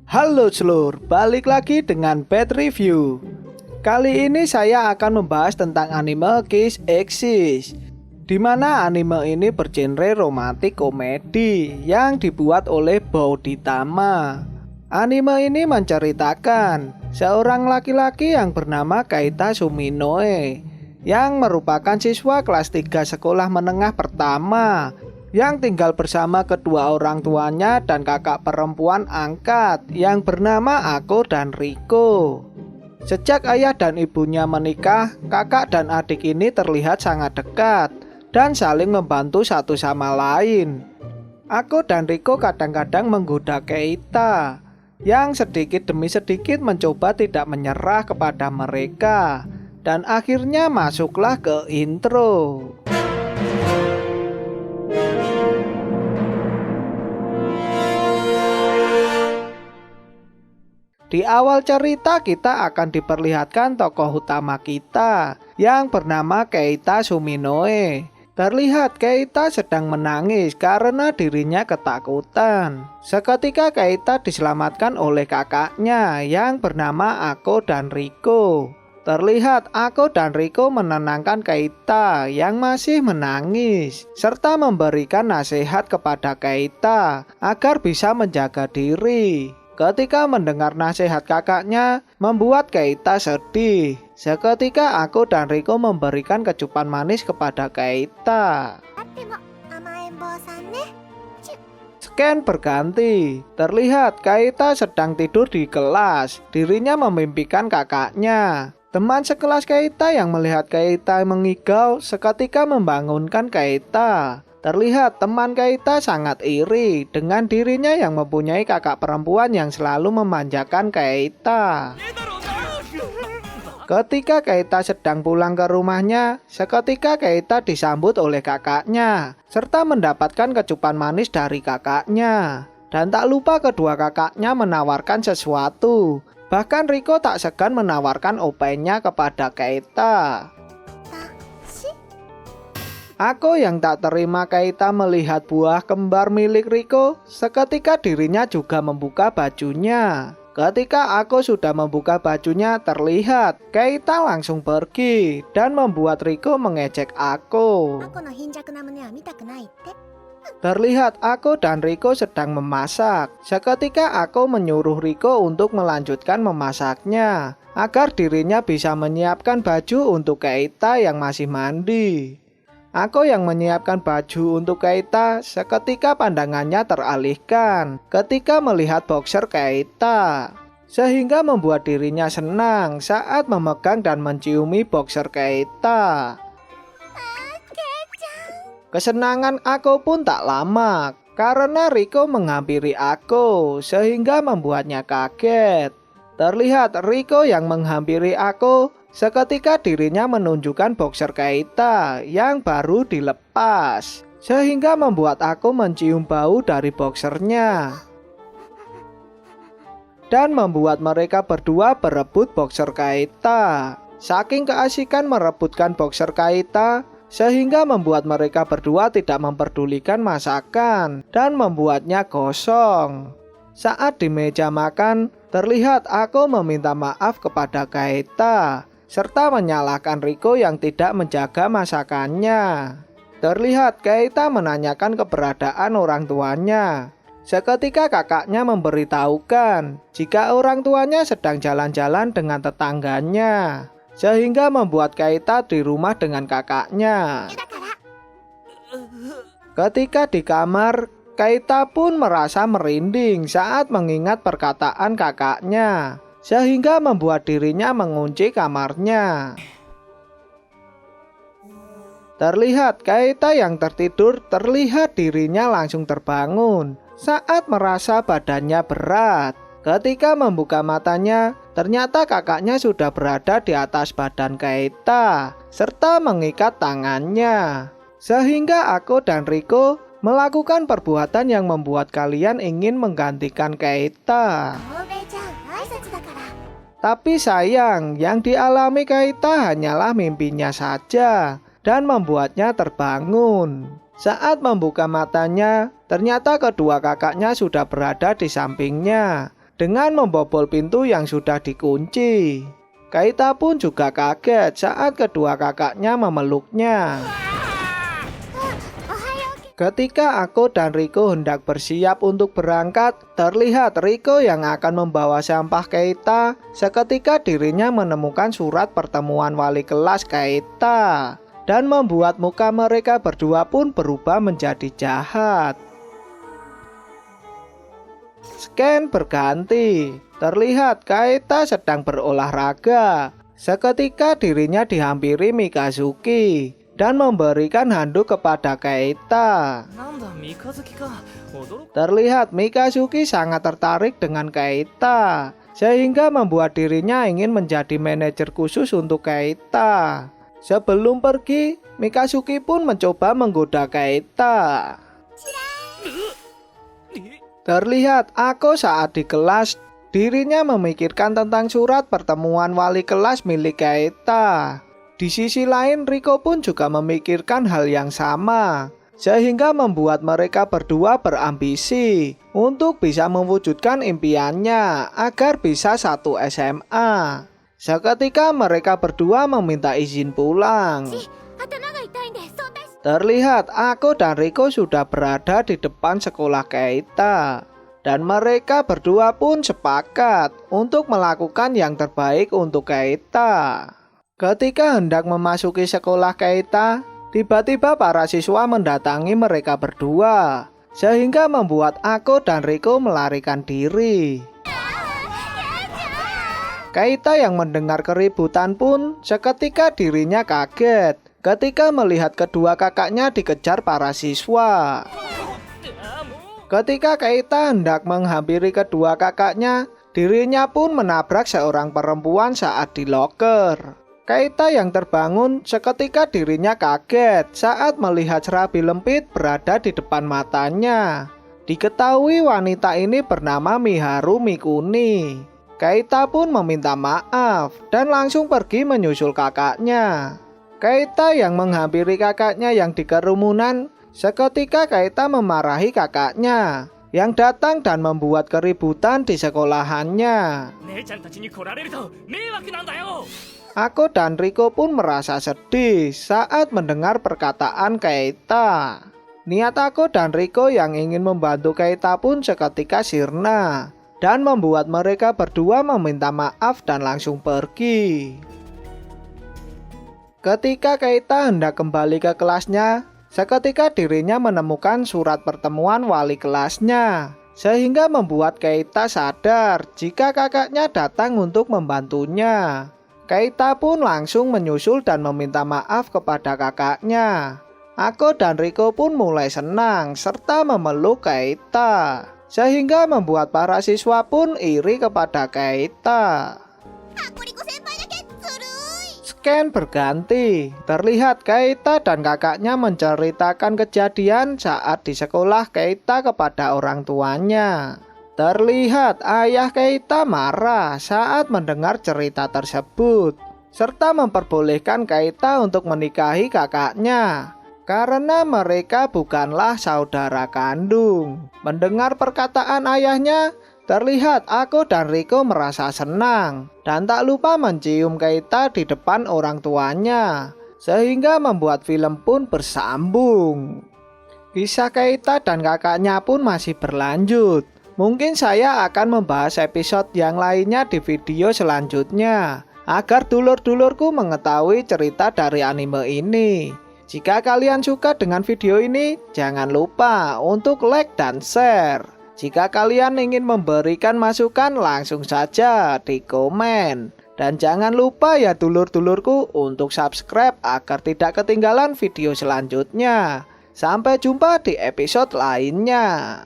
Halo seluruh, balik lagi dengan Bad Review. Kali ini saya akan membahas tentang anime Kiss Exist, di mana anime ini bergenre romantik komedi yang dibuat oleh Bouditama. Anime ini menceritakan seorang laki-laki yang bernama Keita Suminoe yang merupakan siswa kelas 3 sekolah menengah pertama yang tinggal bersama kedua orang tuanya dan kakak perempuan angkat yang bernama Ako dan Riko. Sejak ayah dan ibunya menikah, kakak dan adik ini terlihat sangat dekat dan saling membantu satu sama lain. Ako dan Riko kadang-kadang menggoda Keita yang sedikit demi sedikit mencoba tidak menyerah kepada mereka, dan akhirnya masuklah ke intro. Di awal cerita kita akan diperlihatkan tokoh utama kita yang bernama Keita Suminoe. Terlihat Keita sedang menangis karena dirinya ketakutan. Seketika Keita diselamatkan oleh kakaknya yang bernama Ako dan Riko. Terlihat Ako dan Riko menenangkan Keita yang masih menangis, serta memberikan nasihat kepada Keita agar bisa menjaga diri. Ketika mendengar nasihat kakaknya, membuat Keita sedih. Seketika Ako dan Riko memberikan kecupan manis kepada Keita. Scan berganti. Terlihat Keita sedang tidur di kelas. Dirinya memimpikan kakaknya. Teman sekelas Keita yang melihat Keita mengigau seketika membangunkan Keita. Terlihat teman Keita sangat iri dengan dirinya yang mempunyai kakak perempuan yang selalu memanjakan Keita. Ketika Keita sedang pulang ke rumahnya, seketika Keita disambut oleh kakaknya, serta mendapatkan kecupan manis dari kakaknya. Dan tak lupa kedua kakaknya menawarkan sesuatu. Bahkan Riko tak segan menawarkan openya kepada Keita. Ako yang tak terima Keita melihat buah kembar milik Riko, seketika dirinya juga membuka bajunya. Ketika Ako sudah membuka bajunya, terlihat Keita langsung pergi dan membuat Riko mengejek Ako. Terlihat Ako dan Riko sedang memasak. Seketika Ako menyuruh Riko untuk melanjutkan memasaknya, agar dirinya bisa menyiapkan baju untuk Keita yang masih mandi. Ako yang menyiapkan baju untuk Keita, seketika pandangannya teralihkan ketika melihat boxer Keita, sehingga membuat dirinya senang saat memegang dan menciumi boxer Keita. Kesenangan Ako pun tak lama, karena Riko menghampiri Ako, sehingga membuatnya kaget. Terlihat Riko yang menghampiri Ako, seketika dirinya menunjukkan boxer Keita yang baru dilepas, sehingga membuat Ako mencium bau dari boxernya. Dan membuat mereka berdua berebut boxer Keita. Saking keasikan merebutkan boxer Keita, sehingga membuat mereka berdua tidak memperdulikan masakan dan membuatnya gosong. Saat di meja makan, terlihat Ako meminta maaf kepada Keita, serta menyalahkan Riko yang tidak menjaga masakannya. Terlihat Keita menanyakan keberadaan orang tuanya. Seketika kakaknya memberitahukan jika orang tuanya sedang jalan-jalan dengan tetangganya, sehingga membuat Keita di rumah dengan kakaknya. Ketika di kamar, Keita pun merasa merinding saat mengingat perkataan kakaknya, sehingga membuat dirinya mengunci kamarnya. Terlihat Keita yang tertidur, terlihat dirinya langsung terbangun saat merasa badannya berat. Ketika membuka matanya, ternyata kakaknya sudah berada di atas badan Keita, serta mengikat tangannya. Sehingga Ako dan Riko melakukan perbuatan yang membuat kalian ingin menggantikan Keita. Tapi sayang, yang dialami Keita hanyalah mimpinya saja dan membuatnya terbangun. Saat membuka matanya, ternyata kedua kakaknya sudah berada di sampingnya dengan membobol pintu yang sudah dikunci. Keita pun juga kaget saat kedua kakaknya memeluknya. Ketika Ako dan Riko hendak bersiap untuk berangkat, terlihat Riko yang akan membawa sampah Keita. Seketika dirinya menemukan surat pertemuan wali kelas Keita dan membuat muka mereka berdua pun berubah menjadi jahat. Scan berganti. Terlihat Keita sedang berolahraga. Seketika dirinya dihampiri Mikazuki dan memberikan handuk kepada Keita. Terlihat Mikazuki sangat tertarik dengan Keita, sehingga membuat dirinya ingin menjadi manajer khusus untuk Keita. Sebelum pergi, Mikazuki pun mencoba menggoda Keita. Terlihat Ako saat di kelas, dirinya memikirkan tentang surat pertemuan wali kelas milik Keita. Di sisi lain, Riko pun juga memikirkan hal yang sama, sehingga membuat mereka berdua berambisi untuk bisa mewujudkan impiannya agar bisa satu SMA. Seketika mereka berdua meminta izin pulang. Terlihat Ako dan Riko sudah berada di depan sekolah Keita, dan mereka berdua pun sepakat untuk melakukan yang terbaik untuk Keita. Ketika hendak memasuki sekolah Keita, tiba-tiba para siswa mendatangi mereka berdua, sehingga membuat Ako dan Riko melarikan diri. Keita yang mendengar keributan pun seketika dirinya kaget ketika melihat kedua kakaknya dikejar para siswa. Ketika Keita hendak menghampiri kedua kakaknya, dirinya pun menabrak seorang perempuan saat di loker. Keita yang terbangun seketika dirinya kaget saat melihat serabi lempit berada di depan matanya. Diketahui wanita ini bernama Miharu Mikuni. Keita pun meminta maaf dan langsung pergi menyusul kakaknya. Keita yang menghampiri kakaknya yang di kerumunan, seketika Keita memarahi kakaknya yang datang dan membuat keributan di sekolahannya. Ako dan Riko pun merasa sedih saat mendengar perkataan Keita. Niat Ako dan Riko yang ingin membantu Keita pun seketika sirna dan membuat mereka berdua meminta maaf dan langsung pergi. Ketika Keita hendak kembali ke kelasnya, seketika dirinya menemukan surat pertemuan wali kelasnya, sehingga membuat Keita sadar jika kakaknya datang untuk membantunya. Keita pun langsung menyusul dan meminta maaf kepada kakaknya. Ako dan Riko pun mulai senang serta memeluk Keita, sehingga membuat para siswa pun iri kepada Keita. Scan berganti. Terlihat Keita dan kakaknya menceritakan kejadian saat di sekolah Keita kepada orang tuanya. Terlihat ayah Keita marah saat mendengar cerita tersebut, serta memperbolehkan Keita untuk menikahi kakaknya karena mereka bukanlah saudara kandung. Mendengar perkataan ayahnya, terlihat Ako dan Riko merasa senang dan tak lupa mencium Keita di depan orang tuanya, sehingga membuat film pun bersambung. Kisah Keita dan kakaknya pun masih berlanjut. Mungkin saya akan membahas episode yang lainnya di video selanjutnya, agar dulur-dulurku mengetahui cerita dari anime ini. Jika kalian suka dengan video ini, jangan lupa untuk like dan share. Jika kalian ingin memberikan masukan, langsung saja di komen. Dan jangan lupa ya dulur-dulurku untuk subscribe agar tidak ketinggalan video selanjutnya. Sampai jumpa di episode lainnya.